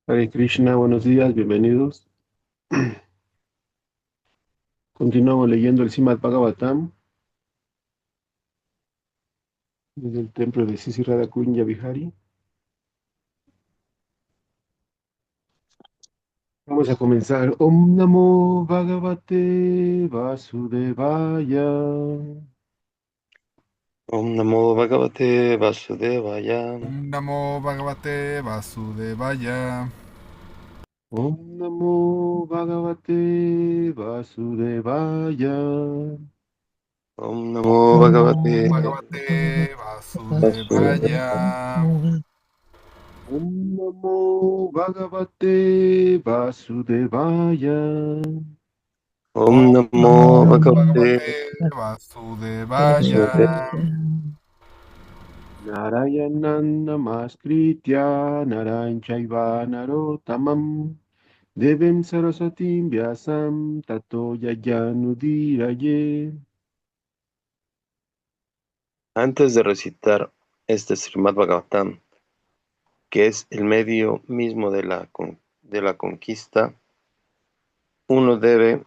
Hare Krishna, buenos días, bienvenidos. Continuamos leyendo el Srimad Bhagavatam desde el templo de Sisi Radhakunya Vihari. Vamos a comenzar. Om Namo Bhagavate Vasudevaya. Om Namo Bhagavate Vasudevaya. Om Namo Bhagavate Vasudevaya. Om Namo Bhagavate Vasudevaya. Om Namo Om Bhagavate Namo Bhagavate Vasudevaya. Vasudevaya. Om Namo Bhagavate Vasudevaya. Om Om Namo Namo Bhagavate Bhagavate Vasudevaya. Vasudevaya. Narayanan Namaskritya Narayan Chaiva Narotamam Devem Saraswatim Vyasam Tato Yayanudiraye. Antes de recitar este Srimad Bhagavatam, que es el medio mismo de la conquista, uno debe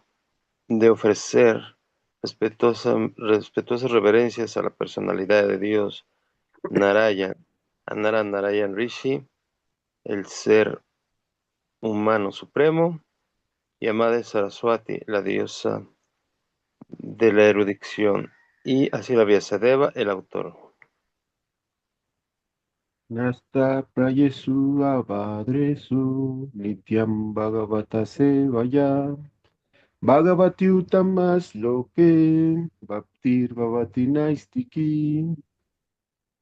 de ofrecer respetuosas reverencias a la personalidad de Dios, Narayan, a Narayan Rishi, el ser humano supremo, y a Madre Saraswati, la diosa de la erudición, y así la Vyasadeva, el autor. Nasta Prayesu Avadresu Nityam Bhagavata Sevaya Bhagavati Utamas Loke Bhaktir Bhavati Naistiki.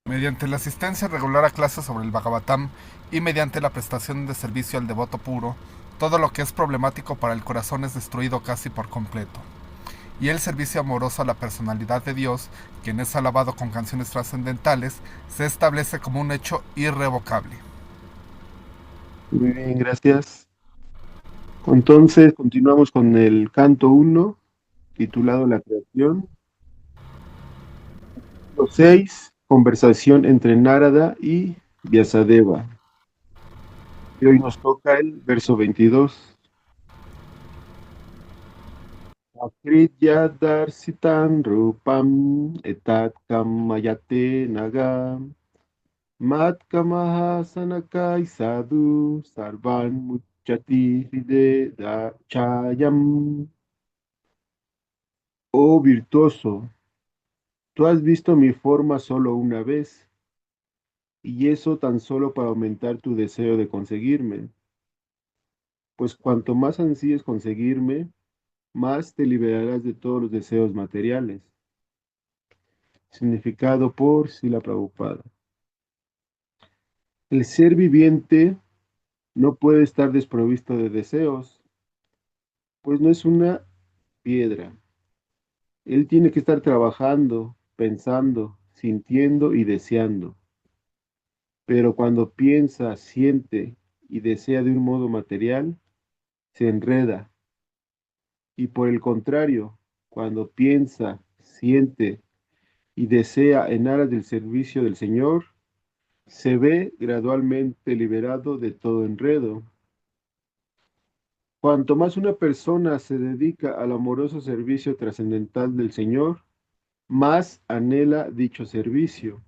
Mediante la asistencia regular a clases sobre el Bhagavatam y mediante la prestación de servicio al devoto puro, todo lo que es problemático para el corazón es destruido casi por completo. Y el servicio amoroso a la personalidad de Dios, quien es alabado con canciones trascendentales, se establece como un hecho irrevocable. Muy bien, gracias. Entonces, continuamos con el canto uno titulado La creación. Los 6, conversación entre Narada y Vyasadeva. Y hoy nos toca el verso 22. Akritya darsitan rupam etat kamayate naga mat kamaha sanakai sadhu sarvan muchati hide da chayam. Oh virtuoso, tú has visto mi forma solo una vez, y eso tan solo para aumentar tu deseo de conseguirme. Pues cuanto más ansíes conseguirme, más te liberarás de todos los deseos materiales. Significado por Srila Prabhupada. El ser viviente no puede estar desprovisto de deseos, pues no es una piedra. Él tiene que estar trabajando, pensando, sintiendo y deseando. Pero cuando piensa, siente y desea de un modo material, se enreda. Y por el contrario, cuando piensa, siente y desea en aras del servicio del Señor, se ve gradualmente liberado de todo enredo. Cuanto más una persona se dedica al amoroso servicio trascendental del Señor, más anhela dicho servicio.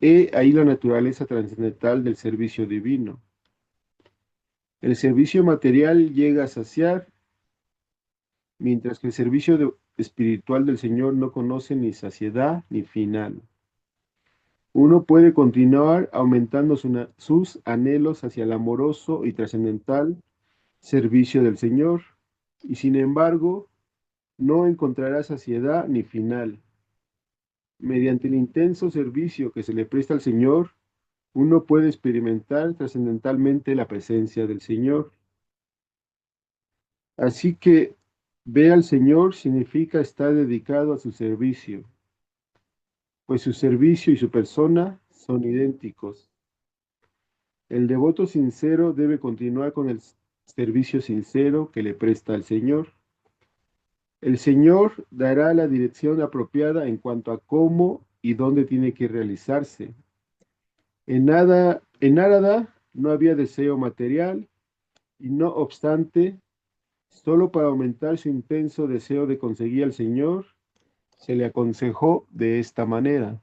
He ahí la naturaleza trascendental del servicio divino. El servicio material llega a saciar, mientras que el espiritual del Señor no conoce ni saciedad ni final. Uno puede continuar aumentando sus anhelos hacia el amoroso y trascendental servicio del Señor, y sin embargo, no encontrará saciedad ni final. Mediante el intenso servicio que se le presta al Señor, uno puede experimentar trascendentalmente la presencia del Señor. Así que ve al Señor significa estar dedicado a su servicio, pues su servicio y su persona son idénticos. El devoto sincero debe continuar con el servicio sincero que le presta al Señor. El Señor dará la dirección apropiada en cuanto a cómo y dónde tiene que realizarse. En nada En Narada no había deseo material y no obstante, solo para aumentar su intenso deseo de conseguir al Señor, se le aconsejó de esta manera.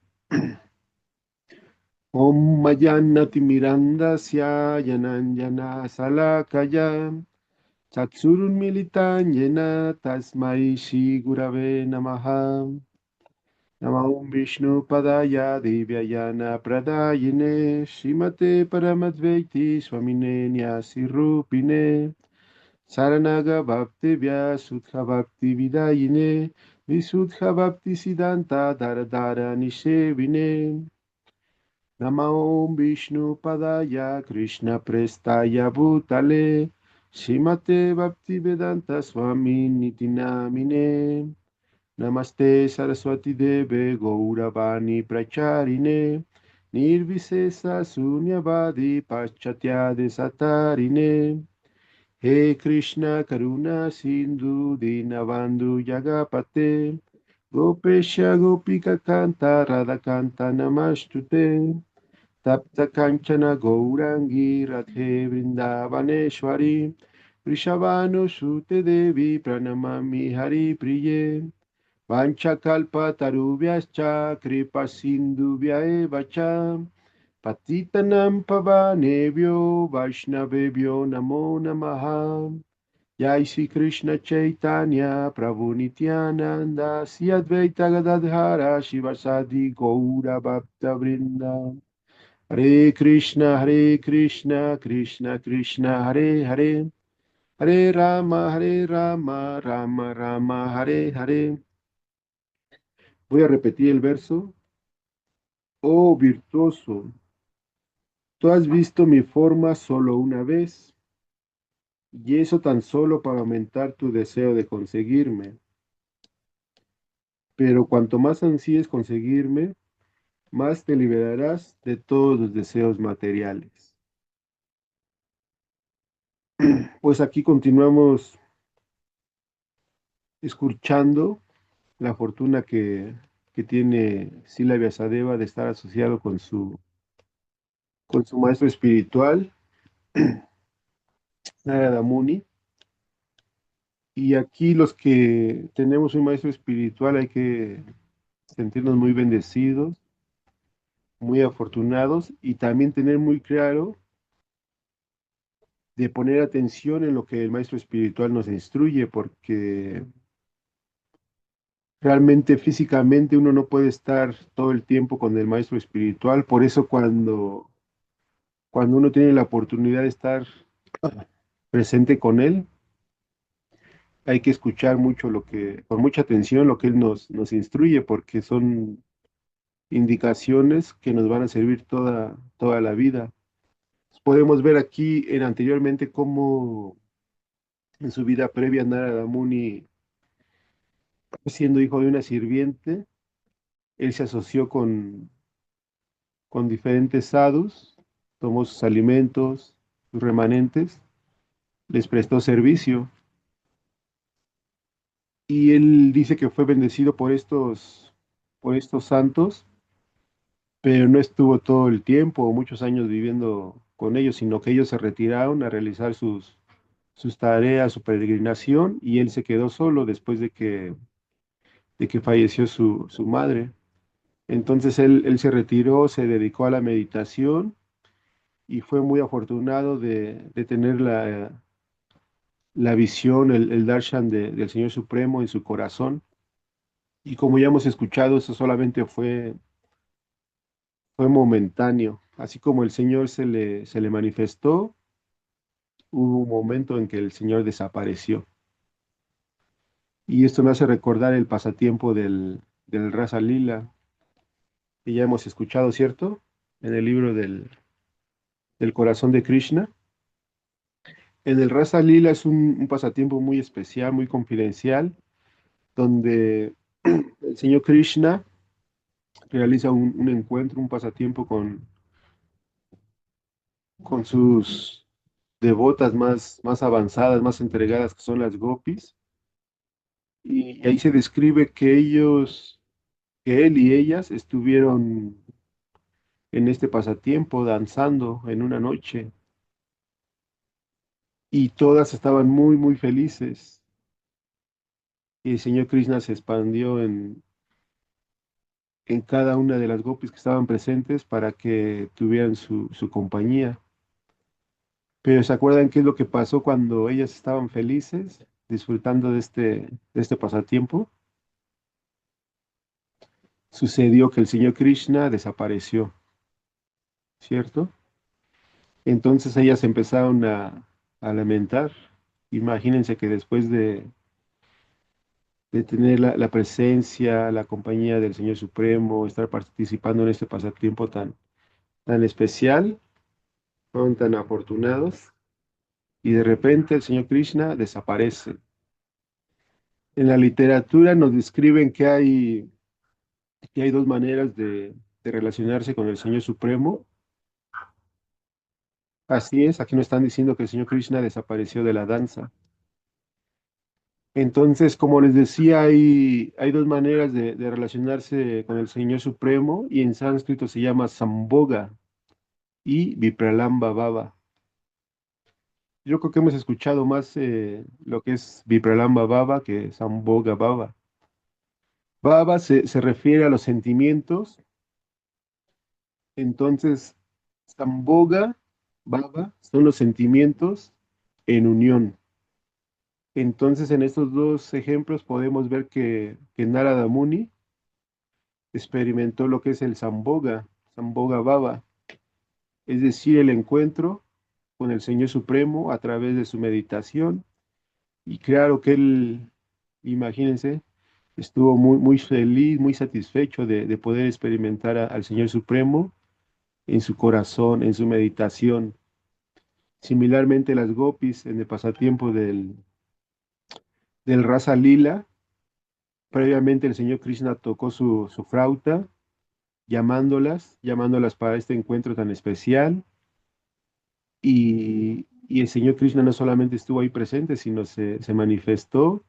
Om Mayanati Mirandasya Yananjana Salakaya Chatsurun Militan Yena Tasmai Shri Gurave Namaha Namo Vishnu Padaya Divyayana Pradayine Srimate Paramadvaiti Swamine Nyasirupine Saranaga Bhakti Vyasudha Bhakti Vidayine Visudha Bhakti Siddhanta Dharadhara Nishevine Namo Vishnu Padaya Krishna Prestaya Bhutale Srimate Bhakti Vedanta Swami Niti Namine Namaste Saraswati Deve Gauravani Pracharine Nirvisesa Sunyavadi Paschatya Desatarine He Krishna Karuna Sindhu Dinabandhu Yagapate Gopesha Gopika Kanta Radha Kanta Namastute Tapta Kanchana Gaurangi Radhe Vrindavaneshwari Vrishabhanu Sute Devi Pranamami Hari Priye Vanchakalpa Tarubhyascha Kripa Sindhubhya Eva cha Patitanam Pavanebhyo Vaishnavebhyo Namo Namaha Jai Sri Krishna Chaitanya Prabhu Nityananda Sri Advaita Gadadhara Shivasadi Gaura Bhakta Vrinda Hare Krishna, Krishna Krishna, Hare Hare, Hare Rama, Rama Rama, Hare Hare. Voy a repetir el verso. Oh virtuoso, tú has visto mi forma solo una vez, y eso tan solo para aumentar tu deseo de conseguirme. Pero cuanto más ansíes conseguirme, más te liberarás de todos los deseos materiales. Pues aquí continuamos escuchando la fortuna que tiene Sila Vyasadeva de estar asociado con su maestro espiritual, Narada Muni. Y aquí los que tenemos un maestro espiritual hay que sentirnos muy bendecidos, muy afortunados y también tener muy claro de poner atención en lo que el maestro espiritual nos instruye, porque realmente físicamente uno no puede estar todo el tiempo con el maestro espiritual. Por eso cuando uno tiene la oportunidad de estar presente con él, hay que escuchar mucho con mucha atención lo que él nos instruye, porque son indicaciones que nos van a servir toda la vida. Podemos ver aquí anteriormente cómo en su vida previa Narada Muni, siendo hijo de una sirviente, él se asoció con diferentes sadhus, tomó sus alimentos, sus remanentes, les prestó servicio. Y él dice que fue bendecido por estos santos, pero no estuvo todo el tiempo o muchos años viviendo con ellos, sino que ellos se retiraron a realizar sus tareas, su peregrinación, y él se quedó solo después de que falleció su madre. Entonces él se retiró, se dedicó a la meditación y fue muy afortunado de tener la visión, el darshan del Señor Supremo en su corazón. Y como ya hemos escuchado, eso solamente fue momentáneo. Así como el Señor se le manifestó, hubo un momento en que el Señor desapareció. Y esto me hace recordar el pasatiempo del Rasa Lila, que ya hemos escuchado, ¿cierto? En el libro del corazón de Krishna. En el Rasa Lila es un pasatiempo muy especial, muy confidencial, donde el Señor Krishna realiza un encuentro, un pasatiempo con sus devotas más avanzadas, más entregadas, que son las gopis. Y ahí se describe que él y ellas estuvieron en este pasatiempo, danzando en una noche, y todas estaban muy, muy felices. Y el señor Krishna se expandió en cada una de las gopis que estaban presentes para que tuvieran su compañía. Pero ¿se acuerdan qué es lo que pasó cuando ellas estaban felices, disfrutando de este pasatiempo? Sucedió que el señor Krishna desapareció, ¿cierto? Entonces ellas empezaron a lamentar. Imagínense que después de tener la presencia, la compañía del Señor Supremo, estar participando en este pasatiempo tan especial, fueron tan afortunados, y de repente el Señor Krishna desaparece. En la literatura nos describen que hay dos maneras de relacionarse con el Señor Supremo. Así es, aquí nos están diciendo que el Señor Krishna desapareció de la danza. Entonces, como les decía, hay dos maneras de relacionarse con el Señor Supremo, y en sánscrito se llama Sambhoga y Vipralamba Baba. Yo creo que hemos escuchado más lo que es Vipralamba Baba que Sambhoga Baba. Baba se refiere a los sentimientos, entonces Sambhoga Baba son los sentimientos en unión. Entonces, en estos dos ejemplos podemos ver que Narada Muni experimentó lo que es el Sambhoga Baba, es decir, el encuentro con el Señor Supremo a través de su meditación. Y claro que él, imagínense, estuvo muy, muy feliz, muy satisfecho de poder experimentar al Señor Supremo en su corazón, en su meditación. Similarmente, las gopis en el pasatiempo del Rasa Lila, previamente el Señor Krishna tocó su flauta, llamándolas para este encuentro tan especial. Y el Señor Krishna no solamente estuvo ahí presente, sino se manifestó,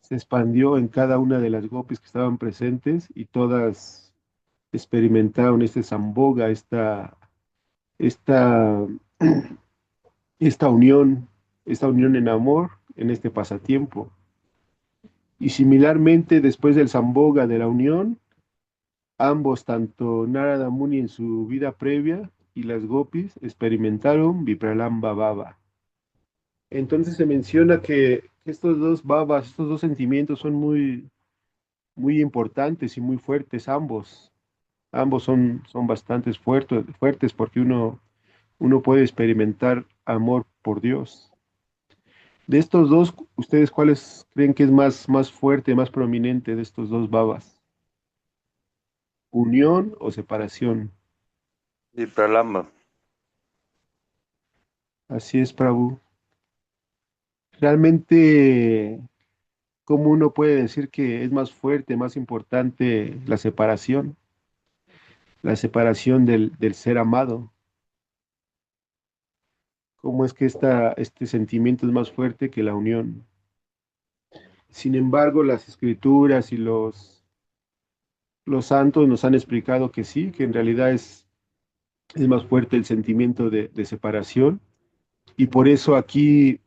se expandió en cada una de las gopis que estaban presentes, y todas experimentaron este samboga, esta, esta unión en amor en este pasatiempo. Y similarmente, después del samboga, de la unión, ambos, tanto Narada Muni en su vida previa y las gopis, experimentaron Vipralamba Baba. Entonces se menciona que estos dos babas, estos dos sentimientos son muy, muy importantes y muy fuertes ambos. Ambos son bastante fuertes porque uno puede experimentar amor por Dios. De estos dos, ¿ustedes cuáles creen que es más fuerte, más prominente de estos dos babas? ¿Unión o separación? Vipralamba. Así es, Prabhu. Realmente, ¿cómo uno puede decir que es más fuerte, más importante la separación? La separación del ser amado. ¿Cómo es que este sentimiento es más fuerte que la unión? Sin embargo, las escrituras y los santos nos han explicado que sí, que en realidad es más fuerte el sentimiento de separación. Y por eso aquí,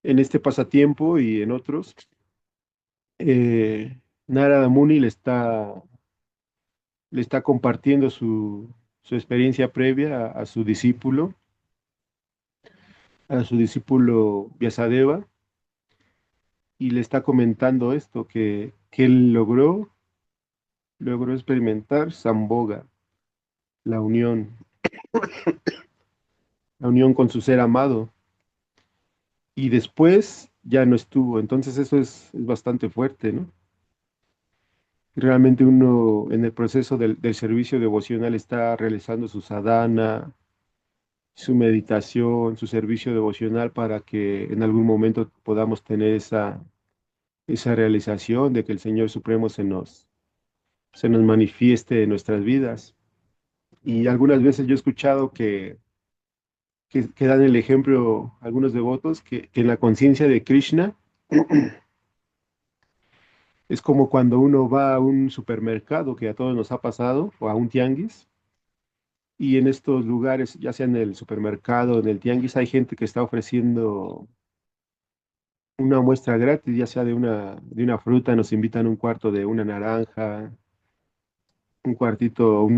en este pasatiempo y en otros, Narada Muni le está compartiendo su experiencia previa a su discípulo Vyasadeva, y le está comentando esto, que él logró experimentar Samboga, la unión, la unión con su ser amado, y después ya no estuvo. Entonces eso es bastante fuerte, ¿no? Realmente uno en el proceso del servicio devocional está realizando su sadhana, su meditación, su servicio devocional, para que en algún momento podamos tener esa realización de que el Señor Supremo se nos manifieste en nuestras vidas. Y algunas veces yo he escuchado que dan el ejemplo algunos devotos, que en la conciencia de Krishna Es como cuando uno va a un supermercado, que a todos nos ha pasado, o a un tianguis, y en estos lugares, ya sea en el supermercado o en el tianguis, hay gente que está ofreciendo una muestra gratis, ya sea de una fruta, nos invitan un cuarto de una naranja, un cuartito, un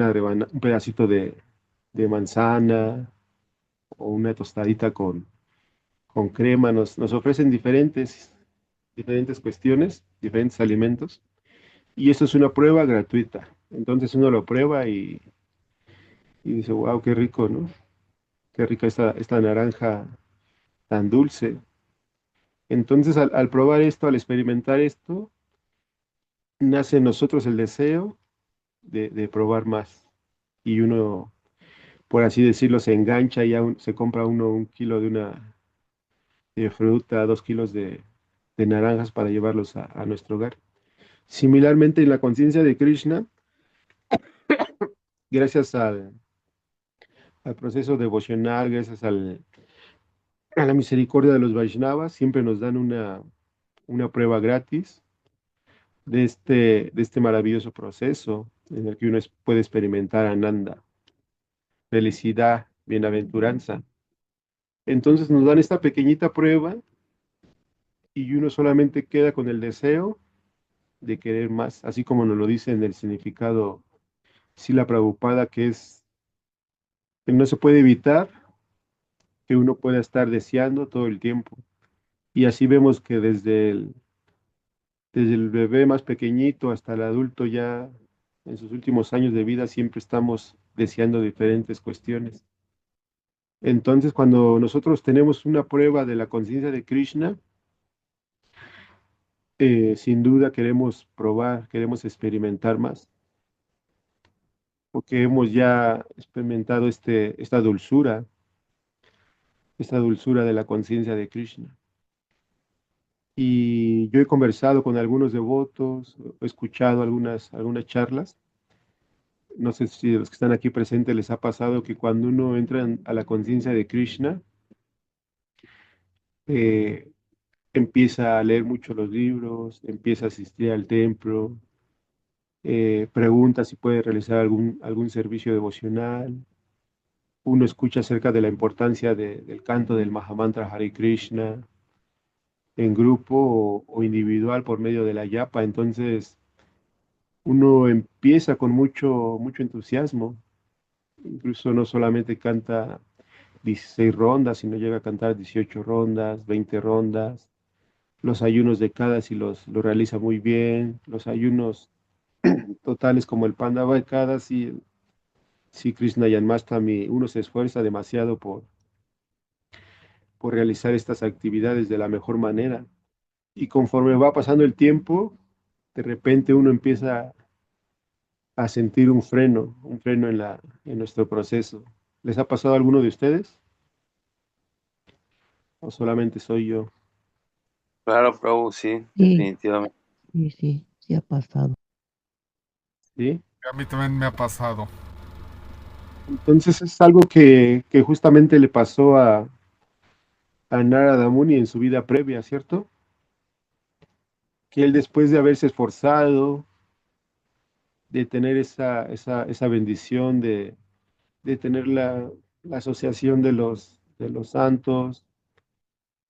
pedacito de manzana o una tostadita con crema, nos ofrecen diferentes cuestiones, diferentes alimentos, y esto es una prueba gratuita. Entonces uno lo prueba y dice, wow, qué rico, ¿no? Qué rica esta naranja tan dulce. Entonces al probar esto, al experimentar esto, nace en nosotros el deseo de probar más. Y uno, por así decirlo, se engancha y se compra uno un kilo de fruta, 2 kilos de naranjas para llevarlos a nuestro hogar. Similarmente, en la conciencia de Krishna, gracias al proceso devocional, gracias a la misericordia de los Vaishnavas, siempre nos dan una prueba gratis de este maravilloso proceso en el que uno puede experimentar Ananda, felicidad, bienaventuranza. Entonces nos dan esta pequeñita prueba y uno solamente queda con el deseo de querer más, así como nos lo dice en el significado Srila Prabhupada, que no se puede evitar que uno pueda estar deseando todo el tiempo. Y así vemos que desde el bebé más pequeñito hasta el adulto ya en sus últimos años de vida siempre estamos deseando diferentes cuestiones. Entonces, cuando nosotros tenemos una prueba de la conciencia de Krishna, sin duda queremos probar, queremos experimentar más, porque hemos ya experimentado esta dulzura de la conciencia de Krishna. Y yo he conversado con algunos devotos, he escuchado algunas charlas. No sé si a los que están aquí presentes les ha pasado que cuando uno entra a la conciencia de Krishna, eh, empieza a leer mucho los libros, empieza a asistir al templo, pregunta si puede realizar algún servicio devocional. Uno escucha acerca de la importancia del canto del Mahamantra Hare Krishna en grupo o individual por medio de la yapa. Entonces, uno empieza con mucho entusiasmo. Incluso no solamente canta 16 rondas, sino llega a cantar 18 rondas, 20 rondas. Los ayunos de Ekadasi los realiza muy bien. Los ayunos totales como el Pandava Ekadasi, sí, Krishna Janmastami, uno se esfuerza demasiado por realizar estas actividades de la mejor manera. Y conforme va pasando el tiempo, de repente uno empieza a sentir un freno en nuestro proceso. ¿Les ha pasado a alguno de ustedes? ¿O solamente soy yo? Claro, Prabhu, sí, Sí, definitivamente. sí ha pasado. ¿Sí? A mí también me ha pasado. Entonces es algo que justamente le pasó a Narada Muni en su vida previa, ¿cierto? Que él después de haberse esforzado, de tener esa bendición, de tener la asociación de los santos,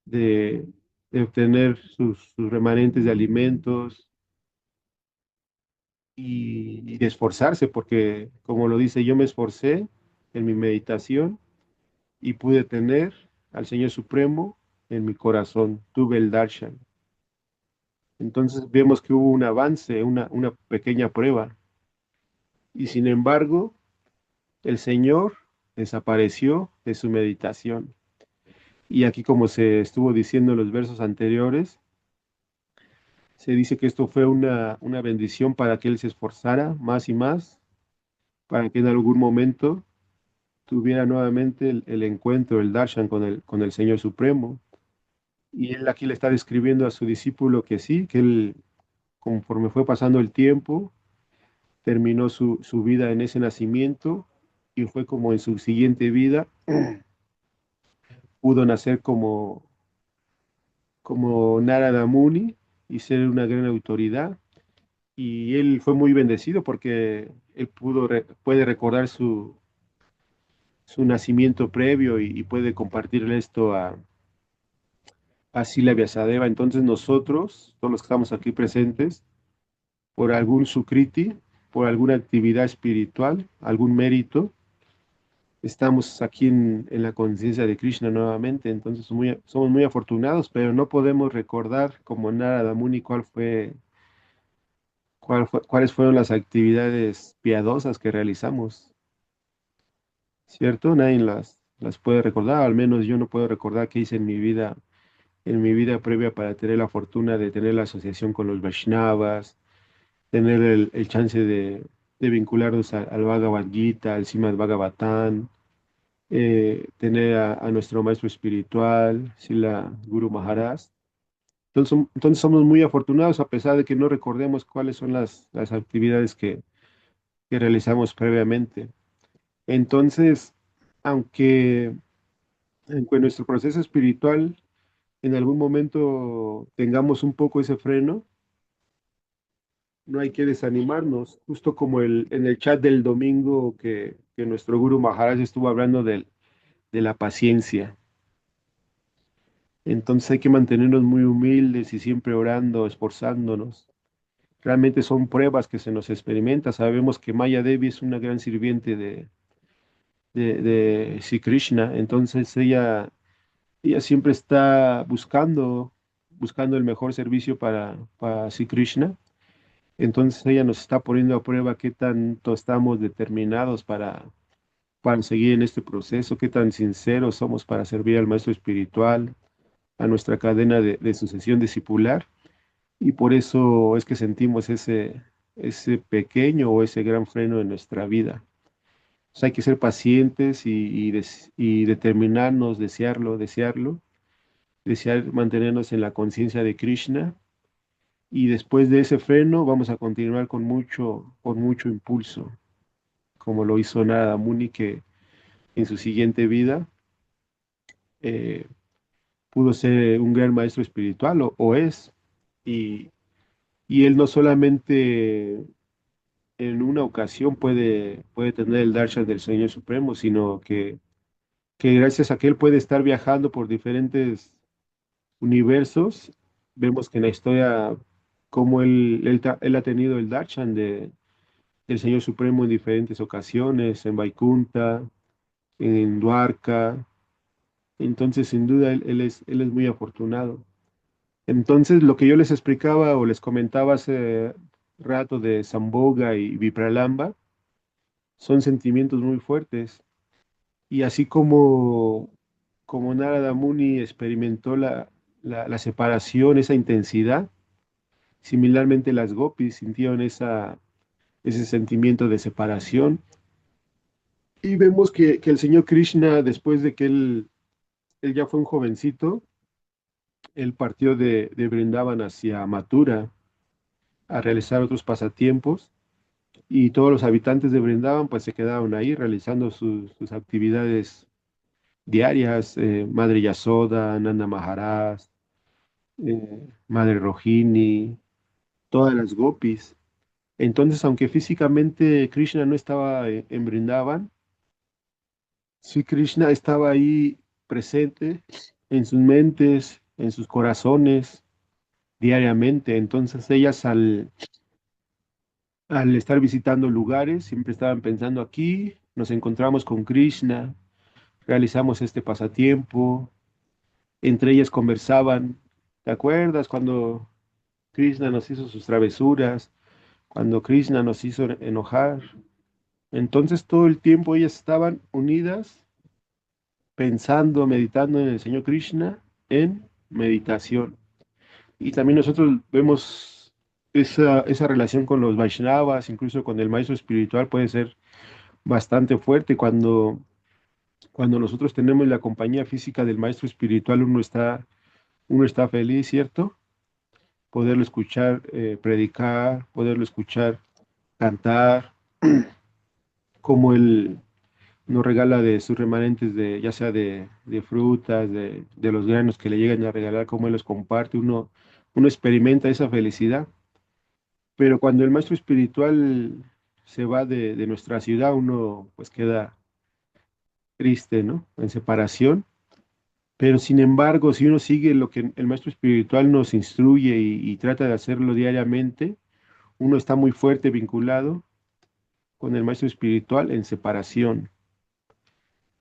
de, de obtener sus remanentes de alimentos y de esforzarse, porque como lo dice, yo me esforcé en mi meditación y pude tener al Señor Supremo en mi corazón, tuve el darshan. Entonces vemos que hubo un avance, una pequeña prueba, y sin embargo, el Señor desapareció de su meditación. Y aquí, como se estuvo diciendo en los versos anteriores, se dice que esto fue una bendición para que él se esforzara más y más, para que en algún momento tuviera nuevamente el encuentro, el darshan con el Señor Supremo. Y él aquí le está describiendo a su discípulo que sí, que él, conforme fue pasando el tiempo, terminó su vida en ese nacimiento y fue como en su siguiente vida pudo nacer como Narada Muni y ser una gran autoridad. y él fue muy bendecido porque él puede recordar su nacimiento previo y puede compartirle esto a Sila Vyasadeva. Entonces nosotros, todos los que estamos aquí presentes, por algún sukriti, por alguna actividad espiritual, algún mérito, estamos aquí en la conciencia de Krishna nuevamente. Entonces somos muy afortunados, pero no podemos recordar como Narada Muni cuáles fueron las actividades piadosas que realizamos, ¿cierto? Nadie las puede recordar, al menos yo no puedo recordar qué hice en mi vida previa para tener la fortuna de tener la asociación con los Vaishnavas, tener el chance de vincularnos al Bhagavad Gita, al Srimad Bhagavatam, tener a nuestro maestro espiritual, Sila Guru Maharaj. Entonces somos muy afortunados a pesar de que no recordemos cuáles son las actividades que realizamos previamente. Entonces, aunque, aunque en nuestro proceso espiritual en algún momento tengamos un poco ese freno, no hay que desanimarnos, justo como en el chat del domingo que nuestro Guru Maharaj estuvo hablando de la paciencia. Entonces hay que mantenernos muy humildes y siempre orando, esforzándonos. Realmente son pruebas que se nos experimenta. Sabemos que Maya Devi es una gran sirviente de Sri Krishna, entonces ella siempre está buscando el mejor servicio para Sri Krishna. Entonces ella nos está poniendo a prueba qué tanto estamos determinados para seguir en este proceso, qué tan sinceros somos para servir al maestro espiritual, a nuestra cadena de sucesión discipular. Y por eso es que sentimos ese pequeño o ese gran freno en nuestra vida. O sea, hay que ser pacientes y determinarnos, desear mantenernos en la conciencia de Krishna. Y después de ese freno vamos a continuar con mucho impulso, como lo hizo Narada Muni, que en su siguiente vida eh, pudo ser un gran maestro espiritual, o es. Y, y él no solamente en una ocasión puede tener el darshan del Señor Supremo, sino que gracias a que él puede estar viajando por diferentes universos, vemos que en la historia cómo él ha tenido el darshan del Señor Supremo en diferentes ocasiones, en Vaikunta, en Dwarka. Entonces, sin duda, él es muy afortunado. Entonces, lo que yo les explicaba o les comentaba hace rato de Samboga y Vipralamba son sentimientos muy fuertes. Y así como Narada Muni experimentó la separación, esa intensidad, similarmente las gopis sintieron ese sentimiento de separación. Y vemos que el Señor Krishna, después de que él ya fue un jovencito, él partió de Brindavan hacia Mathura a realizar otros pasatiempos y todos los habitantes de Brindavan pues se quedaron ahí realizando sus actividades diarias, Madre Yasoda, Nanda Maharaj, Madre Rohini, todas las gopis. Entonces, aunque físicamente Krishna no estaba en Brindavan, sí Krishna estaba ahí presente en sus mentes, en sus corazones, diariamente. Entonces, ellas al estar visitando lugares, siempre estaban pensando aquí, nos encontramos con Krishna, realizamos este pasatiempo, entre ellas conversaban. ¿Te acuerdas cuando Krishna nos hizo sus travesuras, cuando Krishna nos hizo enojar? Entonces todo el tiempo ellas estaban unidas, pensando, meditando en el Señor Krishna, en meditación. Y también nosotros vemos esa relación con los Vaishnavas, incluso con el maestro espiritual, puede ser bastante fuerte cuando nosotros tenemos la compañía física del maestro espiritual, uno está feliz, ¿cierto? Poderlo escuchar predicar, poderlo escuchar cantar, como él nos regala de sus remanentes, ya sea de frutas, de los granos que le llegan a regalar, como él los comparte, uno experimenta esa felicidad. Pero cuando el maestro espiritual se va de nuestra ciudad, uno pues queda triste, ¿no? En separación. Pero sin embargo, si uno sigue lo que el maestro espiritual nos instruye y trata de hacerlo diariamente, uno está muy fuerte vinculado con el maestro espiritual en separación,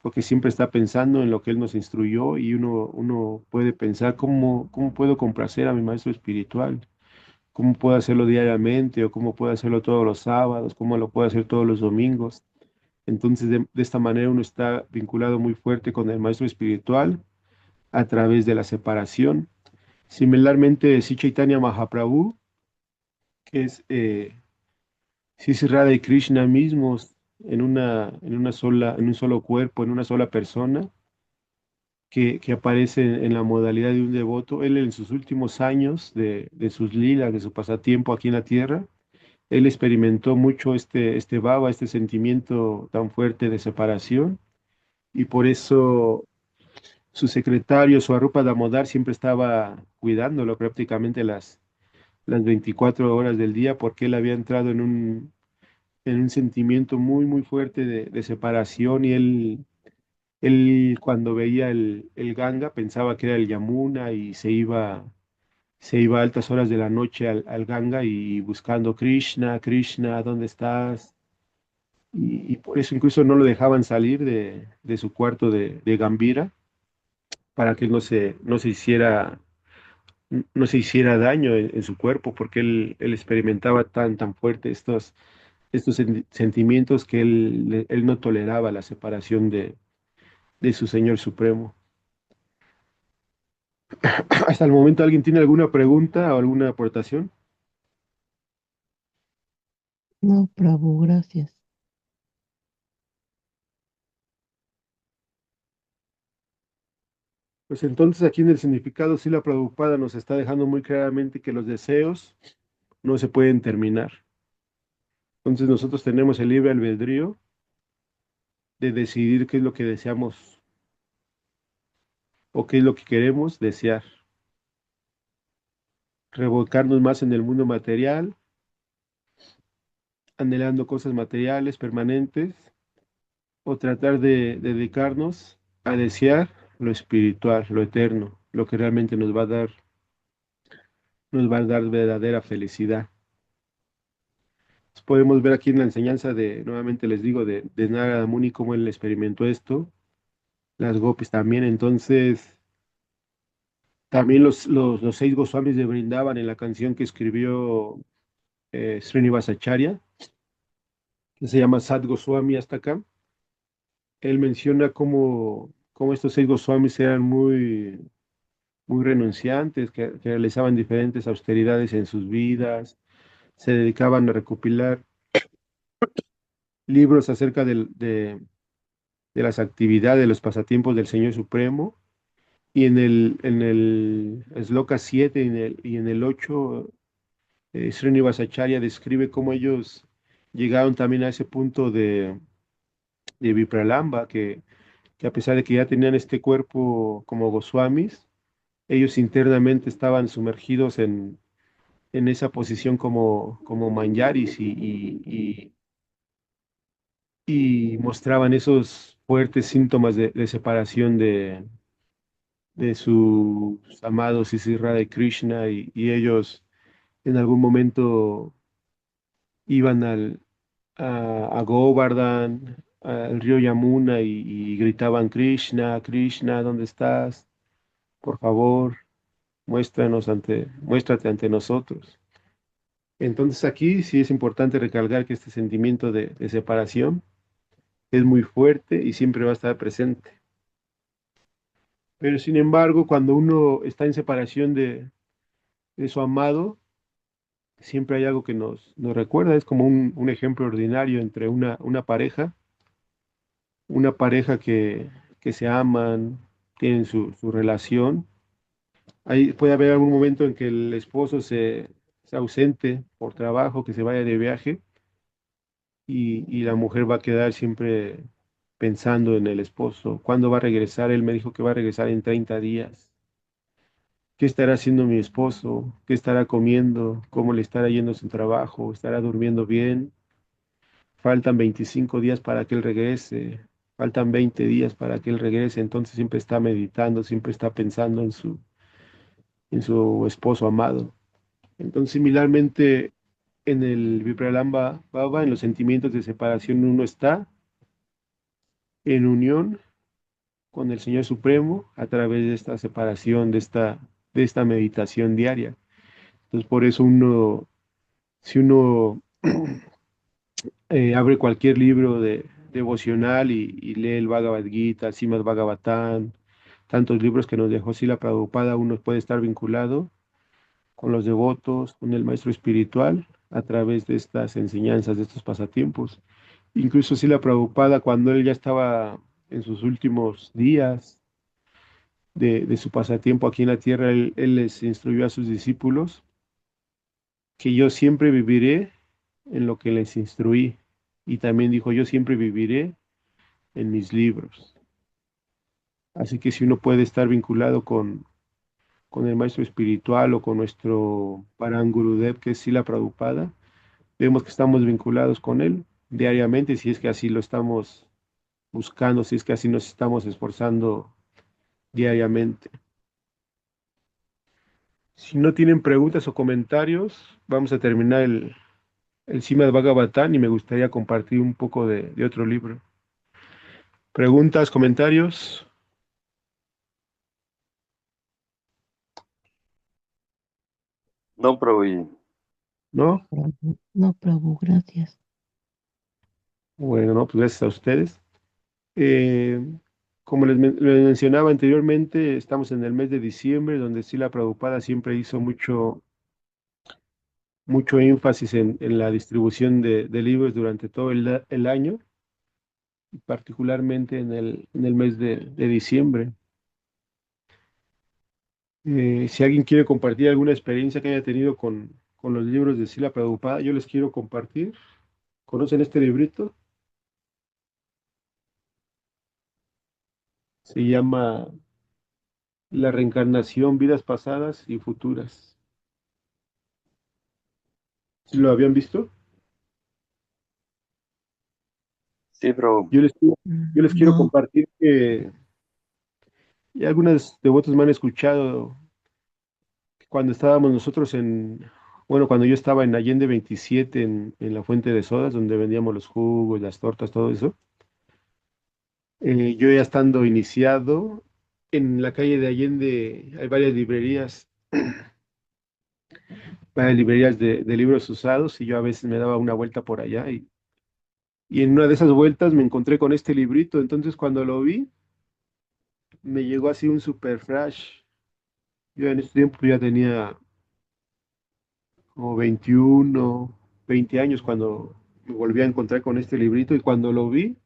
porque siempre está pensando en lo que él nos instruyó y uno puede pensar cómo puedo complacer a mi maestro espiritual, cómo puedo hacerlo diariamente o cómo puedo hacerlo todos los sábados, cómo lo puedo hacer todos los domingos. Entonces, de esta manera uno está vinculado muy fuerte con el maestro espiritual a través de la separación. Similarmente, Sri Chaitanya Mahaprabhu, que es Sri Radha y Krishna mismos en un solo cuerpo, en una sola persona, que aparece en la modalidad de un devoto. Él en sus últimos años de sus lilas, de su pasatiempo aquí en la tierra, él experimentó mucho este bhava, este sentimiento tan fuerte de separación, y por eso su secretario, su Arrupa Damodar, siempre estaba cuidándolo prácticamente las 24 horas del día, porque él había entrado en un sentimiento muy, muy fuerte de separación, y él cuando veía el Ganga pensaba que era el Yamuna y se iba a altas horas de la noche al Ganga y buscando Krishna, Krishna, ¿dónde estás? Y por eso incluso no lo dejaban salir de su cuarto de Gambira para que él no se hiciera daño en su cuerpo, porque él experimentaba tan fuerte estos sentimientos que él no toleraba la separación de su Señor Supremo. Hasta el momento, ¿alguien tiene alguna pregunta o alguna aportación? No, Prabhu, gracias. Pues entonces aquí en el significado, sí, la Prabhupada nos está dejando muy claramente que los deseos no se pueden terminar. Entonces nosotros tenemos el libre albedrío de decidir qué es lo que deseamos o qué es lo que queremos desear. Revolcarnos más en el mundo material, anhelando cosas materiales permanentes, o tratar de dedicarnos a desear lo espiritual, lo eterno, lo que realmente nos va a dar verdadera felicidad. Podemos ver aquí en la enseñanza nuevamente les digo, de Narada Muni, cómo él experimentó esto, las gopis también. Entonces, también los 6 Goswamis de Brindavan, en la canción que escribió Srinivasacharya, que se llama Sad Goswami hasta acá, él menciona cómo estos 6 Goswamis eran muy, muy renunciantes, que realizaban diferentes austeridades en sus vidas, se dedicaban a recopilar libros acerca de las actividades, de los pasatiempos del Señor Supremo. Y en el Sloka 7 y en el 8, Srinivasacharya describe cómo ellos llegaron también a ese punto de Vipralamba, que a pesar de que ya tenían este cuerpo como Goswamis, ellos internamente estaban sumergidos en esa posición como manjaris y mostraban esos fuertes síntomas de separación de sus amados Sri Radha y Krishna, y ellos en algún momento iban a Govardhan, al río Yamuna, y gritaban: Krishna, Krishna, ¿dónde estás? Por favor, muéstrate ante nosotros. Entonces aquí sí es importante recalcar que este sentimiento de separación es muy fuerte y siempre va a estar presente. Pero sin embargo, cuando uno está en separación de su amado, siempre hay algo que nos recuerda. Es como un ejemplo ordinario entre una pareja que se aman, tienen su relación. Ahí puede haber algún momento en que el esposo se ausente por trabajo, que se vaya de viaje, y la mujer va a quedar siempre pensando en el esposo. ¿Cuándo va a regresar? Él me dijo que va a regresar en 30 días. ¿Qué estará haciendo mi esposo? ¿Qué estará comiendo? ¿Cómo le estará yendo su trabajo? ¿Estará durmiendo bien? Faltan 25 días para que él regrese. Faltan 20 días para que él regrese. Entonces siempre está meditando, siempre está pensando en su esposo amado. Entonces, similarmente, en el Vipralamba Baba, en los sentimientos de separación, uno está en unión con el Señor Supremo a través de esta separación, de esta meditación diaria. Entonces, por eso si uno abre cualquier libro devocional y lee el Bhagavad Gita, el Srimad Bhagavatam, tantos libros que nos dejó Srila Prabhupada, uno puede estar vinculado con los devotos, con el maestro espiritual, a través de estas enseñanzas, de estos pasatiempos. Incluso Srila Prabhupada, cuando él ya estaba en sus últimos días de su pasatiempo aquí en la tierra, él les instruyó a sus discípulos que yo siempre viviré en lo que les instruí. Y también dijo, yo siempre viviré en mis libros. Así que si uno puede estar vinculado con el maestro espiritual o con nuestro Param Gurudev, que es Srila Prabhupada, vemos que estamos vinculados con él diariamente, si es que así lo estamos buscando, si es que así nos estamos esforzando diariamente. Si no tienen preguntas o comentarios, vamos a terminar el Srimad Bhagavatam y me gustaría compartir un poco de otro libro. ¿Preguntas, comentarios? No, Prabhuji. ¿No? No, Prabhu, gracias. Bueno, no, pues gracias a ustedes. Eh, como les mencionaba anteriormente, estamos en el mes de diciembre, donde Srila Prabhupada siempre hizo mucho énfasis en la distribución de libros durante todo el año, particularmente en el mes de diciembre. Si alguien quiere compartir alguna experiencia que haya tenido con los libros de Srila Prabhupada, yo les quiero compartir. ¿Conocen este librito? Se llama La reencarnación, vidas pasadas y futuras. ¿Sí lo habían visto? Sí, Prabhu. Yo les, quiero- yo les quiero No, compartir que y algunos devotos me han escuchado que cuando estábamos nosotros bueno, cuando yo estaba en Allende 27, en la fuente de sodas, donde vendíamos los jugos, las tortas, todo eso, yo ya estando iniciado, en la calle de Allende hay varias librerías de libros usados, y yo a veces me daba una vuelta por allá, y en una de esas vueltas me encontré con este librito. Entonces cuando lo vi, me llegó así un super flash. Yo en ese tiempo ya tenía como 21, 20 años cuando me volví a encontrar con este librito, y cuando lo vi,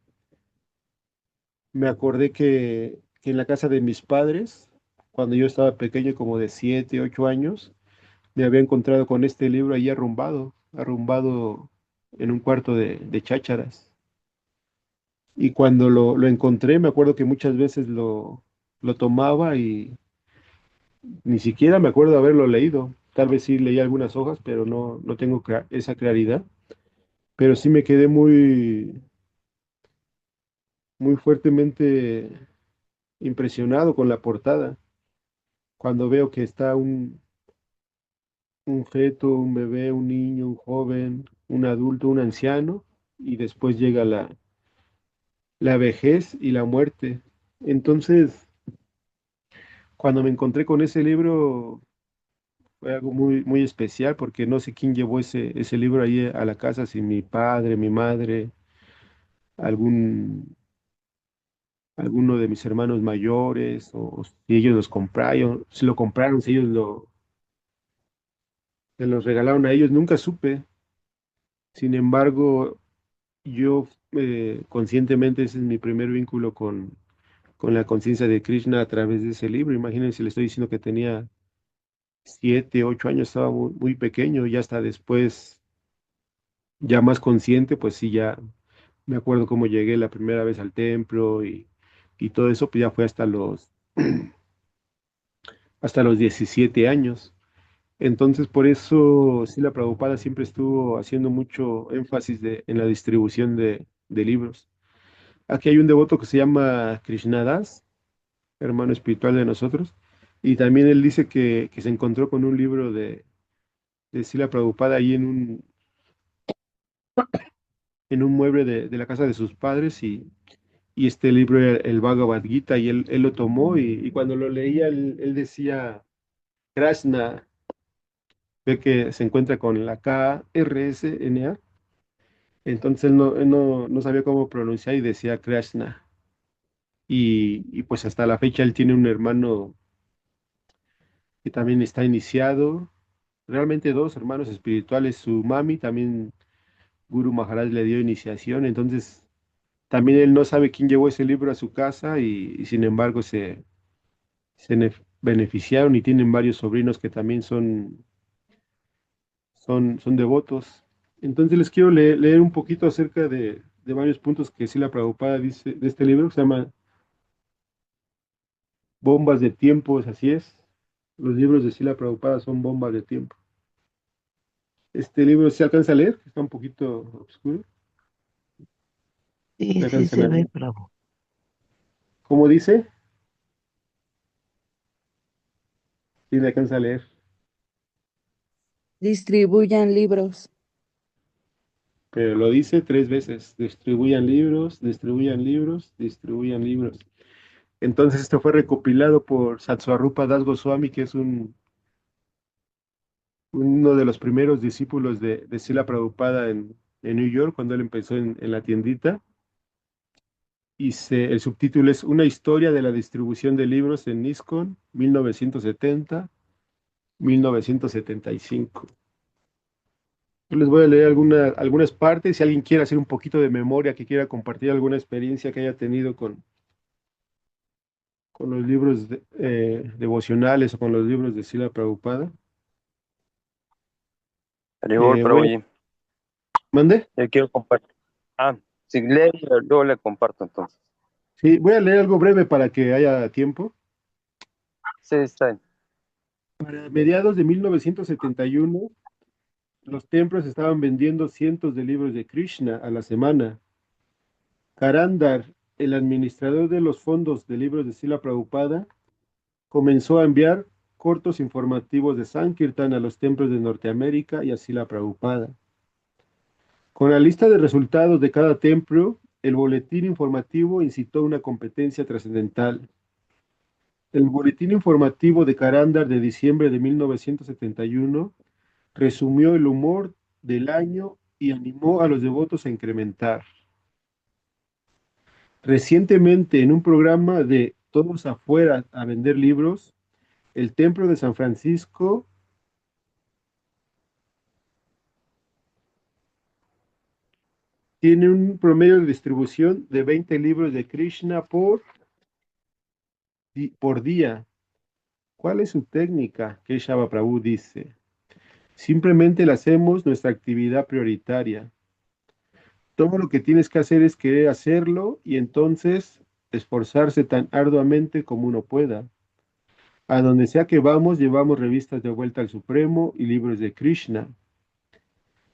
me acordé que en la casa de mis padres, cuando yo estaba pequeño, como de 7, 8 años, me había encontrado con este libro ahí arrumbado en un cuarto de chácharas. Y cuando lo encontré, me acuerdo que muchas veces lo tomaba y ni siquiera me acuerdo de haberlo leído. Tal vez sí leí algunas hojas, pero no tengo esa claridad. Pero sí me quedé muy fuertemente impresionado con la portada. Cuando veo que está un feto, un bebé, un niño, un joven, un adulto, un anciano, y después llega la vejez y la muerte. Entonces, cuando me encontré con ese libro, fue algo muy especial, porque no sé quién llevó ese libro ahí a la casa, si mi padre, mi madre, algún, alguno de mis hermanos mayores, o si ellos los compraron, si lo compraron, si ellos se los regalaron a ellos, nunca supe. Sin embargo, yo conscientemente, ese es mi primer vínculo con la conciencia de Krishna a través de ese libro. Imagínense, le estoy diciendo que tenía 7, 8 años, estaba muy pequeño, y hasta después, ya más consciente, pues sí, ya me acuerdo cómo llegué la primera vez al templo, y todo eso, pues ya fue hasta los 17 años. Entonces, por eso Srila Prabhupada siempre estuvo haciendo mucho énfasis en la distribución de libros. Aquí hay un devoto que se llama Krishnadas, hermano espiritual de nosotros, y también él dice que se encontró con un libro de Srila Prabhupada ahí en un mueble de la casa de sus padres, y este libro era el Bhagavad Gita, y él lo tomó, y cuando lo leía, él decía Krishna, ve que se encuentra con la K-R-S-N-A. Entonces él no sabía cómo pronunciar y decía Krishna. Y pues hasta la fecha él tiene un hermano que también está iniciado, realmente dos hermanos espirituales, su mami también, Guru Maharaj le dio iniciación, entonces también él no sabe quién llevó ese libro a su casa, y sin embargo se beneficiaron, y tienen varios sobrinos que también son devotos. Entonces les quiero leer un poquito acerca de varios puntos que Srila Prabhupada dice de este libro, que se llama Bombas de Tiempos, así es. Los libros de Srila Prabhupada son bombas de tiempo. Este libro se alcanza a leer, está un poquito oscuro. Sí, ¿Se sí alcanzan se a ve, leer? Prabhu. ¿Cómo dice? Sí, le alcanza a leer. Distribuyan libros. Pero lo dice tres veces. Distribuyan libros, distribuyan libros, distribuyan libros. Entonces esto fue recopilado por Satsvarupa Das Goswami, que es uno de los primeros discípulos de Srila Prabhupada en New York, cuando él empezó en la tiendita. Y el subtítulo es Una historia de la distribución de libros en ISKCON 1970-1975. Yo les voy a leer algunas partes. Si alguien quiere hacer un poquito de memoria, que quiera compartir alguna experiencia que haya tenido con los libros devocionales o con los libros de Srila Prabhupada. Haribol, Bueno, Prabhuji. ¿mande? Yo quiero compartir. Ah, si lee, luego le comparto entonces. Sí, voy a leer algo breve para que haya tiempo. Sí, está bien. Para mediados de 1971, los templos estaban vendiendo cientos de libros de Krishna a la semana. Karandar, el administrador de los fondos de libros de Srila Prabhupada, comenzó a enviar cortos informativos de Sankirtan a los templos de Norteamérica y a Srila Prabhupada. Con la lista de resultados de cada templo, el boletín informativo incitó una competencia trascendental. El boletín informativo de Karandar de diciembre de 1971 resumió el humor del año y animó a los devotos a incrementar. Recientemente, en un programa de Todos afuera a vender libros, el Templo de San Francisco tiene un promedio de distribución de 20 libros de Krishna por día. ¿Cuál es su técnica? Keshava Prabhu dice. Simplemente le hacemos nuestra actividad prioritaria. Todo lo que tienes que hacer es querer hacerlo y entonces esforzarse tan arduamente como uno pueda. A donde sea que vamos, llevamos revistas de vuelta al Supremo y libros de Krishna.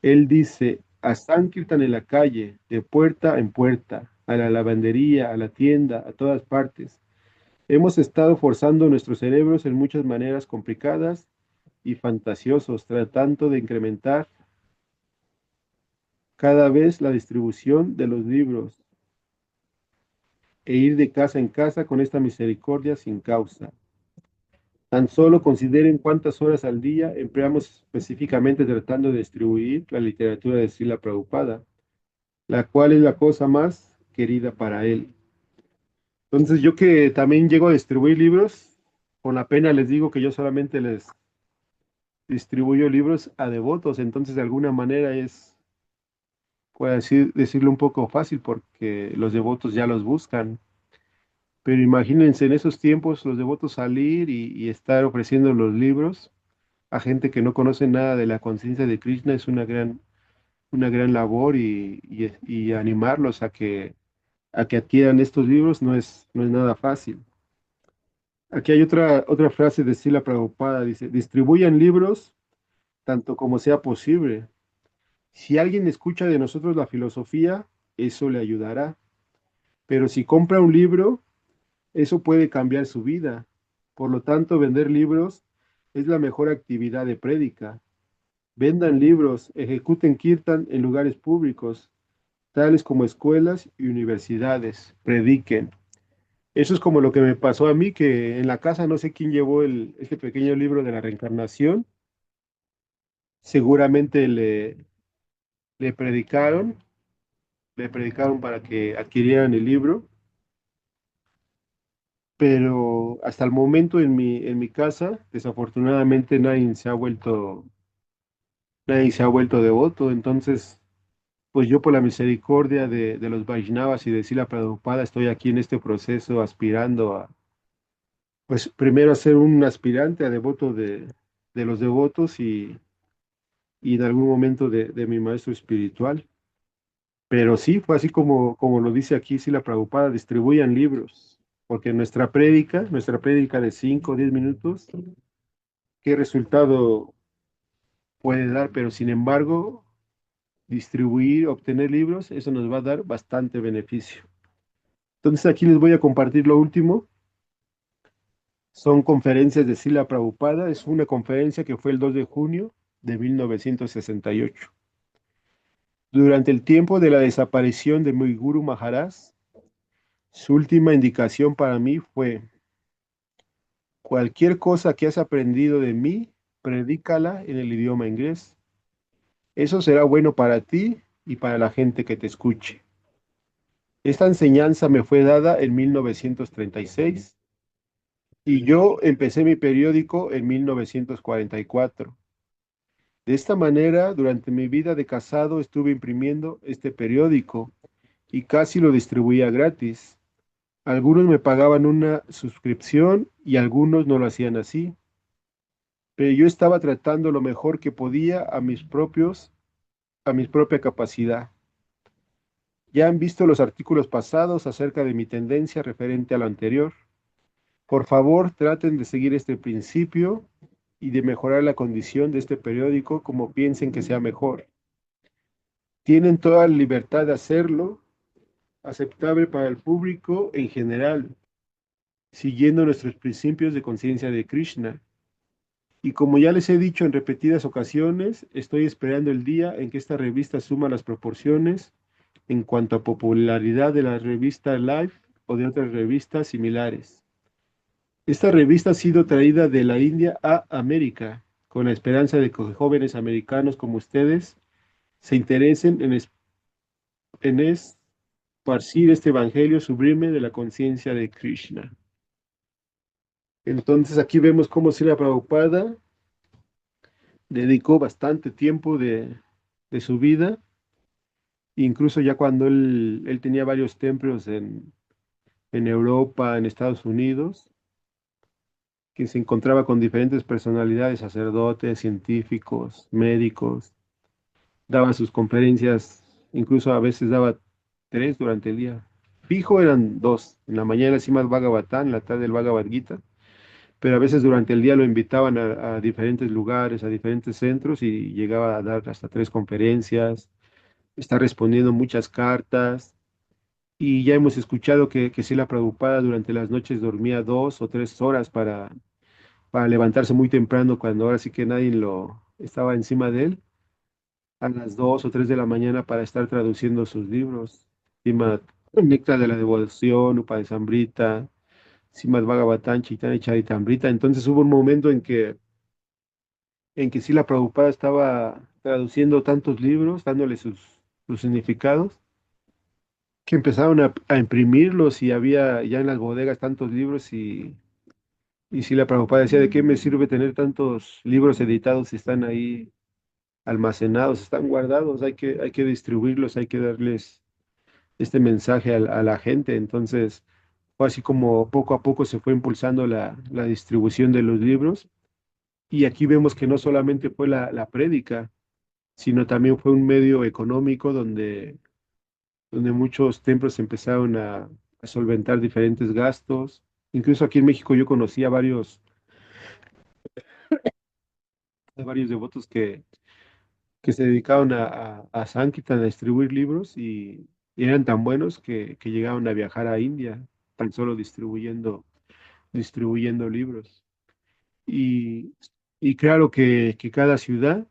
Él dice, a Sankirtan en la calle, de puerta en puerta, a la lavandería, a la tienda, a todas partes. Hemos estado forzando nuestros cerebros en muchas maneras complicadas y fantasiosos, tratando de incrementar cada vez la distribución de los libros e ir de casa en casa con esta misericordia sin causa. Tan solo consideren cuántas horas al día empleamos específicamente tratando de distribuir la literatura de Srila Prabhupada, la cual es la cosa más querida para él. Entonces yo que también llego a distribuir libros, con la pena les digo que yo solamente les distribuyo libros a devotos, entonces de alguna manera puedo decirlo un poco fácil porque los devotos ya los buscan. Pero imagínense en esos tiempos los devotos salir y estar ofreciendo los libros a gente que no conoce nada de la conciencia de Krishna es una gran labor, y animarlos a que adquieran estos libros no es nada fácil. Aquí hay otra frase de Srila Prabhupada, dice, distribuyan libros tanto como sea posible. Si alguien escucha de nosotros la filosofía, eso le ayudará. Pero si compra un libro, eso puede cambiar su vida. Por lo tanto, vender libros es la mejor actividad de prédica. Vendan libros, ejecuten kirtan en lugares públicos, tales como escuelas y universidades. Prediquen. Eso es como lo que me pasó a mí, que en la casa no sé quién llevó este pequeño libro de la reencarnación. Seguramente le predicaron, le predicaron para que adquirieran el libro, pero hasta el momento en mi casa, desafortunadamente nadie se ha vuelto devoto. Entonces, pues yo por la misericordia de los Vaishnavas y de Srila Prabhupada estoy aquí en este proceso aspirando a, pues primero a ser un aspirante a devoto de los devotos y en algún momento de mi maestro espiritual. Pero sí, fue así como lo dice aquí Srila Prabhupada, distribuyan libros, porque nuestra prédica de 5 o 10 minutos, ¿qué resultado puede dar? Pero sin embargo, distribuir, obtener libros, eso nos va a dar bastante beneficio. Entonces aquí les voy a compartir lo último. Son conferencias de Srila Prabhupada. Es una conferencia que fue el 2 de junio de 1968. Durante el tiempo de la desaparición de mi Guru Maharaj, su última indicación para mí fue: cualquier cosa que has aprendido de mí, predícala en el idioma inglés. Eso será bueno para ti y para la gente que te escuche. Esta enseñanza me fue dada en 1936 y yo empecé mi periódico en 1944. De esta manera, durante mi vida de casado estuve imprimiendo este periódico y casi lo distribuía gratis. Algunos me pagaban una suscripción y algunos no lo hacían así, pero yo estaba tratando lo mejor que podía a mi propia capacidad. Ya han visto los artículos pasados acerca de mi tendencia referente a lo anterior. Por favor, traten de seguir este principio y de mejorar la condición de este periódico como piensen que sea mejor. Tienen toda la libertad de hacerlo, aceptable para el público en general, siguiendo nuestros principios de conciencia de Krishna. Y como ya les he dicho en repetidas ocasiones, estoy esperando el día en que esta revista suma las proporciones en cuanto a popularidad de la revista Life o de otras revistas similares. Esta revista ha sido traída de la India a América, con la esperanza de que jóvenes americanos como ustedes se interesen en esparcir este evangelio sublime de la conciencia de Krishna. Entonces aquí vemos cómo Srila Prabhupada dedicó bastante tiempo de su vida, incluso ya cuando él tenía varios templos en Europa, en Estados Unidos, que se encontraba con diferentes personalidades, sacerdotes, científicos, médicos, daba sus conferencias, incluso a veces daba 3 durante el día. Fijo eran 2, en la mañana el Srimad Bhagavatam, en la tarde el Bhagavad Gita, pero a veces durante el día lo invitaban a diferentes lugares, a diferentes centros y llegaba a dar hasta 3 conferencias, está respondiendo muchas cartas. Y ya hemos escuchado que Srila Prabhupada durante las noches dormía 2 o 3 horas para levantarse muy temprano cuando ahora sí que nadie lo estaba encima de él, a las 2 o 3 de la mañana para estar traduciendo sus libros. Srimad Néctar de la Devoción, Upadesambrita, Srimad Bhagavatam, Chaitanya Charitamrita. Entonces hubo un momento en que Srila Prabhupada estaba traduciendo tantos libros, dándole sus significados, que empezaron a imprimirlos y había ya en las bodegas tantos libros y Srila Prabhupada decía: ¿de qué me sirve tener tantos libros editados si están ahí almacenados, están guardados? Hay que distribuirlos, hay que darles este mensaje a la gente. Entonces fue así como poco a poco se fue impulsando la distribución de los libros. Y aquí vemos que no solamente fue la prédica, sino también fue un medio económico donde muchos templos empezaron a solventar diferentes gastos. Incluso aquí en México yo conocí a varios devotos que se dedicaban a Sankirtan, a distribuir libros y eran tan buenos que llegaban a viajar a India, tan solo distribuyendo libros. Y, y claro que cada ciudad,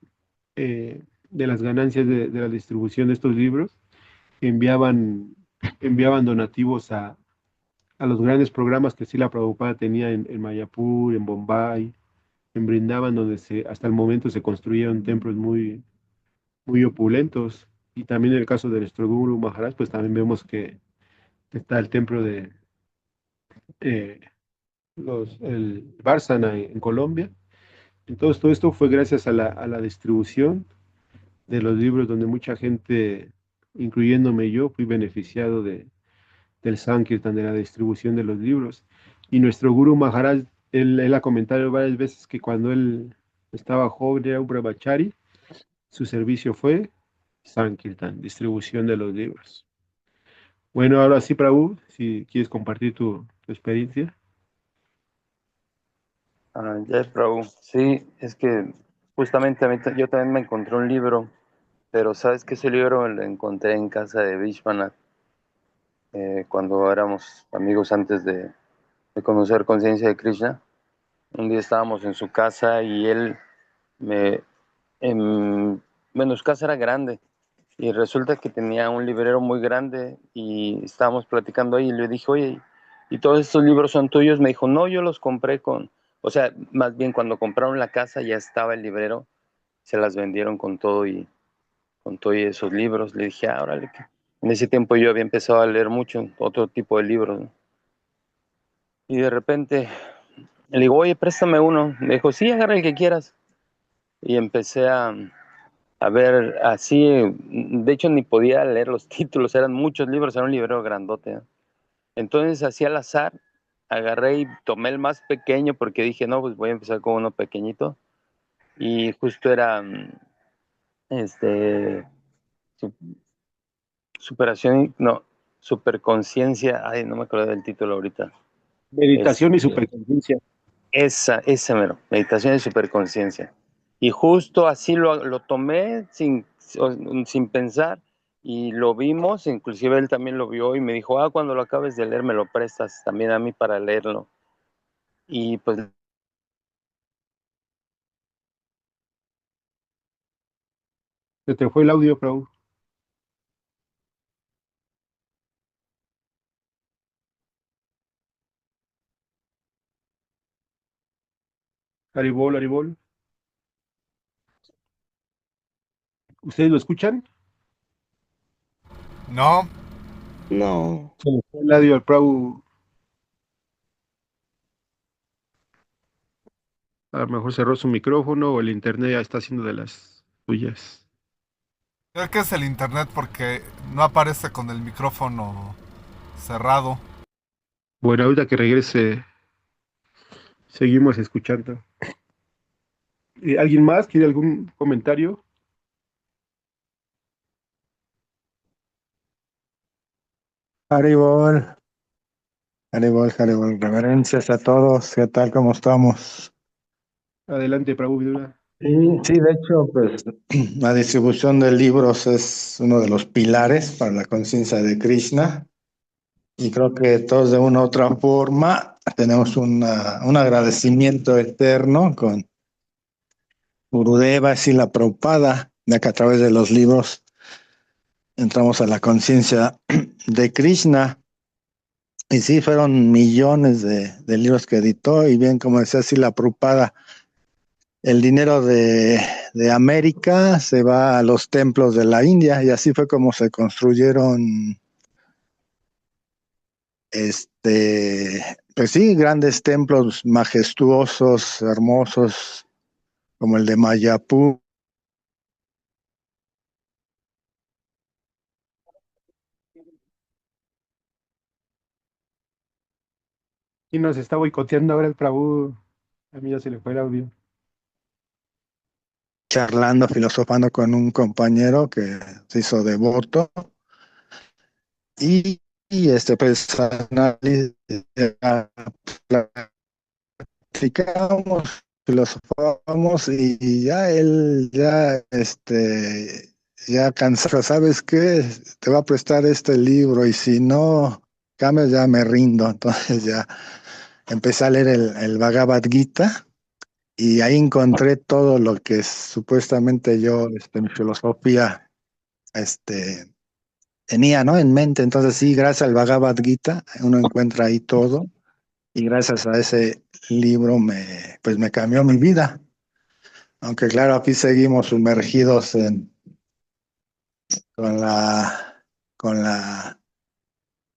de las ganancias de la distribución de estos libros, enviaban, enviaban donativos a los grandes programas que Srila Prabhupada tenía en Mayapur, en Bombay, en Brindaban, donde hasta el momento se construyeron templos muy opulentos. Y también en el caso de nuestro Guru Maharaj, pues también vemos que está el templo de eh, el Bársana en Colombia. Entonces, todo esto fue gracias a la distribución de los libros, donde mucha gente, incluyéndome yo, fui beneficiado del Sankirtan, de la distribución de los libros. Y nuestro Guru Maharaj, él ha comentado varias veces que cuando él estaba joven, era un brahmachari, su servicio fue Sankirtan, distribución de los libros. Bueno, ahora sí, Prabhu, si quieres compartir tu experiencia. Ya, Prabhu. Sí, es que justamente yo también me encontré un libro, pero sabes que ese libro lo encontré en casa de Vishwanath, cuando éramos amigos antes de conocer Conciencia de Krishna. Un día estábamos en su casa y él me... bueno, su casa era grande y resulta que tenía un librero muy grande y estábamos platicando ahí y le dije, oye, ¿y todos estos libros son tuyos? Me dijo, no, yo los compré o sea, más bien cuando compraron la casa ya estaba el librero, se las vendieron con todo y esos libros. Le dije, órale, que en ese tiempo yo había empezado a leer mucho, otro tipo de libros, ¿no? Y de repente le digo, oye, préstame uno. Me dijo, sí, agarra el que quieras. Y empecé a ver así, de hecho ni podía leer los títulos, eran muchos libros, era un librero grandote, ¿no? Entonces, así al azar, agarré y tomé el más pequeño porque dije, no, pues voy a empezar con uno pequeñito. Y justo era, este, su- superación, no, superconciencia, ay, no me acuerdo del título ahorita. Meditación y Este, superconciencia. esa mero, meditación de superconciencia. Y justo así lo tomé sin pensar y lo vimos, inclusive él también lo vio y me dijo, cuando lo acabes de leer me lo prestas también a mí para leerlo. Y pues Se te fue el audio, Prabhu. Haribol, Haribol. ¿Ustedes lo escuchan? No, No. Se le fue el audio al Prabhu. A lo mejor cerró su micrófono o el internet ya está haciendo de las suyas. creo que es el internet porque no aparece con el micrófono cerrado. Bueno, ahorita que regrese, seguimos escuchando. ¿Alguien más quiere algún comentario? Haribol, Haribol, Haribol, reverencias a todos, ¿qué tal? ¿Cómo estamos? Adelante, Prabhu Vidura. Sí, de hecho, pues la distribución de libros es uno de los pilares para la conciencia de Krishna y creo que todos de una u otra forma tenemos un agradecimiento eterno con Gurudeva y la Prabhupada, ya que a través de los libros entramos a la conciencia de Krishna. Y sí, fueron millones de libros que editó y bien, como decía así la Prabhupada, el dinero de América se va a los templos de la India y así fue como se construyeron, pues sí, grandes templos majestuosos, hermosos, como el de Mayapur. Y nos está boicoteando ahora el Prabhu. A mí ya se le fue el audio. Charlando, filosofando con un compañero que se hizo devoto y pues platicamos, filosofamos y ya él, ya cansado, ¿sabes qué? Te va a prestar este libro y si no cambias ya me rindo. Entonces ya empecé a leer el Bhagavad Gita y ahí encontré todo lo que supuestamente yo, mi filosofía, tenía, ¿no? En mente. Entonces sí, gracias al Bhagavad Gita uno encuentra ahí todo y gracias a ese libro pues me cambió mi vida. Aunque claro, aquí seguimos sumergidos con con la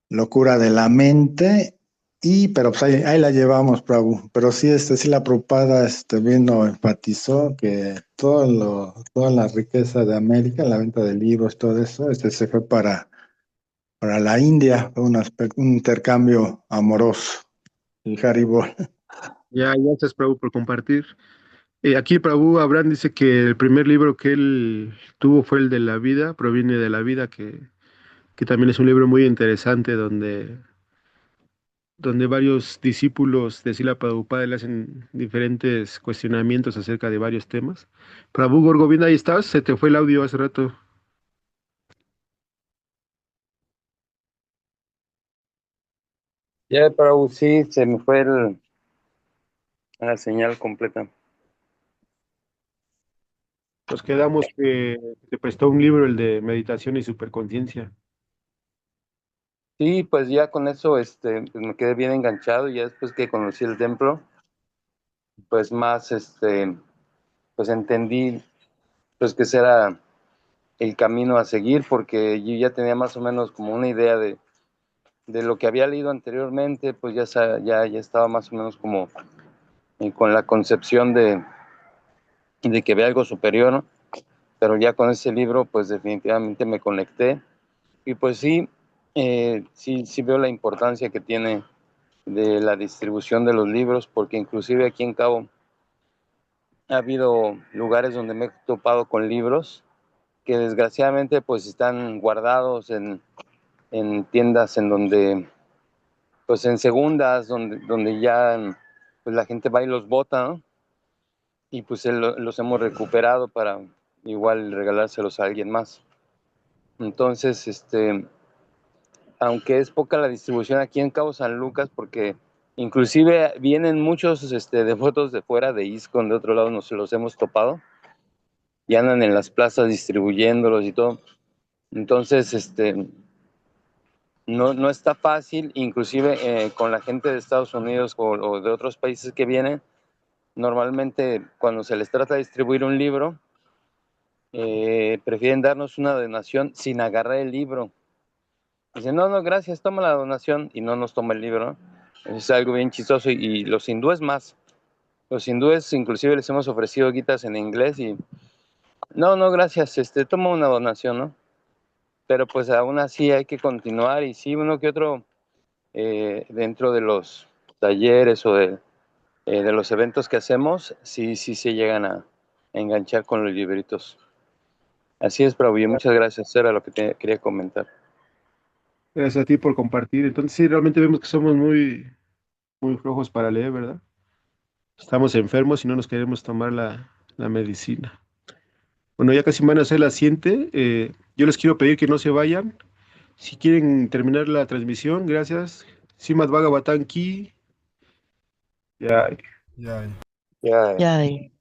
locura de la mente, pero pues ahí la llevamos, Prabhu. Pero sí, sí la Prabhupada vino, enfatizó que toda la riqueza de América, la venta de libros, todo eso, se fue para la India, fue un intercambio amoroso, el Haribol. Ya, gracias, Prabhu, por compartir. Aquí Prabhu Abraham dice que el primer libro que él tuvo fue el de la vida, proviene de la vida, que también es un libro muy interesante donde varios discípulos de Srila Prabhupada le hacen diferentes cuestionamientos acerca de varios temas. Prabhu Gorgovinda, ahí estás, se te fue el audio hace rato. Ya, pero sí, se me fue la señal completa. Nos quedamos que te prestó un libro, el de meditación y superconciencia. Sí, pues ya con eso pues me quedé bien enganchado y ya después que conocí el templo, pues más pues entendí pues que ese era el camino a seguir porque yo ya tenía más o menos como una idea de lo que había leído anteriormente, pues ya estaba más o menos como con la concepción de que había algo superior, ¿no? Pero ya con ese libro pues definitivamente me conecté y pues sí, sí veo la importancia que tiene de la distribución de los libros, porque inclusive aquí en Cabo ha habido lugares donde me he topado con libros que desgraciadamente pues están guardados en tiendas en donde, pues en segundas, donde ya pues la gente va y los bota, ¿no? Y pues los hemos recuperado para igual regalárselos a alguien más. Entonces, aunque es poca la distribución aquí en Cabo San Lucas, porque inclusive vienen muchos devotos de fuera de ISKCON, de otro lado nos los hemos topado, y andan en las plazas distribuyéndolos y todo. Entonces, no está fácil, inclusive con la gente de Estados Unidos o de otros países que vienen, normalmente cuando se les trata de distribuir un libro, prefieren darnos una donación sin agarrar el libro. Dicen, no, gracias, toma la donación y no nos toma el libro, ¿no? Es algo bien chistoso y los hindúes más. Los hindúes inclusive les hemos ofrecido guitas en inglés y no, gracias, toma una donación, ¿no? Pero pues aún así hay que continuar y sí, uno que otro dentro de los talleres o de los eventos que hacemos, sí se llegan a enganchar con los libritos. Así es, Prabhu, y muchas gracias, eso era lo que quería comentar. Gracias a ti por compartir. Entonces sí, realmente vemos que somos muy flojos para leer, ¿verdad? Estamos enfermos y no nos queremos tomar la medicina. Bueno, ya casi van a ser las 7. Yo les quiero pedir que no se vayan. Si quieren terminar la transmisión, gracias. Simad Bhagavatam Ki. Ya. Ya. Ya. Ya.